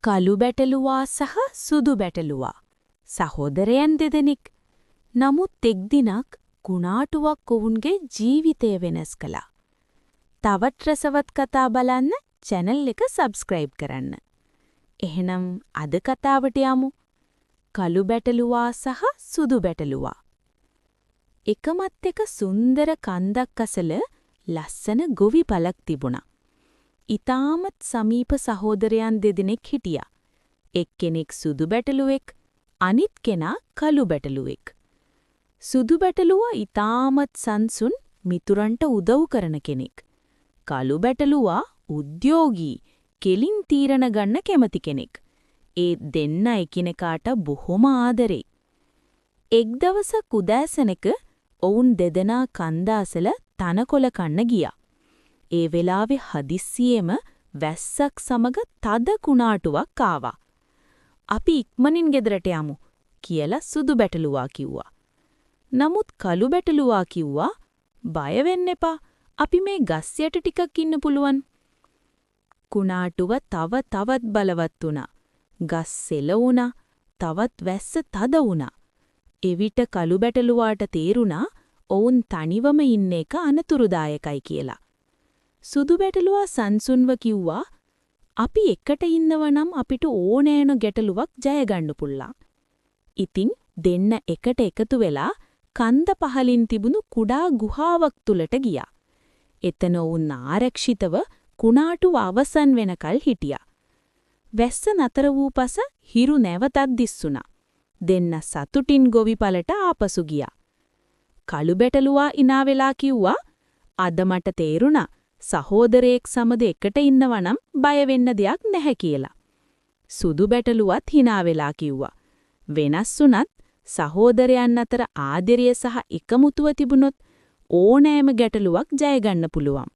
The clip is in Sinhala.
කළු බැටළුවා සහ සුදු බැටළුවා සහෝදරයන් දෙදෙනෙක්. නමුත් එක් දිනක් කුණාටුවක් ඔවුන්ගේ ජීවිතය වෙනස් කළා. තවත් රසවත් කතා බලන්න channel එක subscribe කරන්න. එහෙනම් අද කතාවට යමු. කළු බැටළුවා සහ සුදු බැටළුවා. එකමත් එක සුන්දර කන්දක් අසල ලස්සන ගොවිපලක් තිබුණා. ඊටමත් සමීප සහෝදරයන් දෙදෙනෙක් හිටියා. එක්කෙනෙක් සුදු බැටළුවෙක්, අනිත් කෙනා කළු බැටළුවෙක්. සුදු බැටළුවා ඊටමත් සංසුන් මිතුරන්ට උදව් කරන කෙනෙක්. කළු බැටළුවා උද්‍යෝගී, කෙලින් තීරණ ගන්න කැමති කෙනෙක්. ඒ දෙන්න එකිනෙකාට බොහොම ආදරේ. එක් දවසක් උදෑසනක ඔවුන් දෙදෙනා කන්ද අසල තනකොළ කන්න ගියා. ඒ වෙලාවේ හදිස්සියෙම වැස්සක් සමග තද කුණාටුවක් ආවා. අපි ඉක්මනින් ගෙදරට යමු කියලා සුදු බැටළුවා කිව්වා. නමුත් කළු බැටළුවා කිව්වා බය වෙන්න එපා. අපි මේ ගස් යට ටිකක් ඉන්න පුළුවන්. කුණාටුව තවත් බලවත් වුණා. ගස් සෙලවුණා. තවත් වැස්ස තද වුණා. එවිට කළු බැටළුවාට තේරුණා ඔවුන් තනිවම ඉන්න එක අනතුරුදායකයි කියලා. සුදු බැටළුවා සංසුන්ව කිව්වා අපි එකට ඉන්නව නම් අපිට ඕනෑන ගැටලුවක් ජය ගන්න පුළුවන්. ඉතින් දෙන්න එකට එකතු වෙලා කන්ද පහලින් තිබුණු කුඩා ගුහාවක් තුලට ගියා. එතන වුන් ආරක්ෂිතව කුණාටුව අවසන් වෙනකල් හිටියා. වැස්ස නතර වූ පස හිරු නැවතත් දිස්සුණා. දෙන්න සතුටින් ගොවිපලට ආපසු ගියා. කළු බැටළුවා ඉනා වෙලා කිව්වා අද මට තේරුණා සහෝදරයෙක් සමග එකට ඉන්නවා නම් බය වෙන්න දෙයක් නැහැ කියලා. සුදු බැටළුවත් hina වෙලා කිව්වා වෙනස් වුණත් සහෝදරයන් අතර ආදරය සහ එකමුතුව තිබුණොත් ඕනෑම ගැටලුවක් ජය ගන්න පුළුවන්.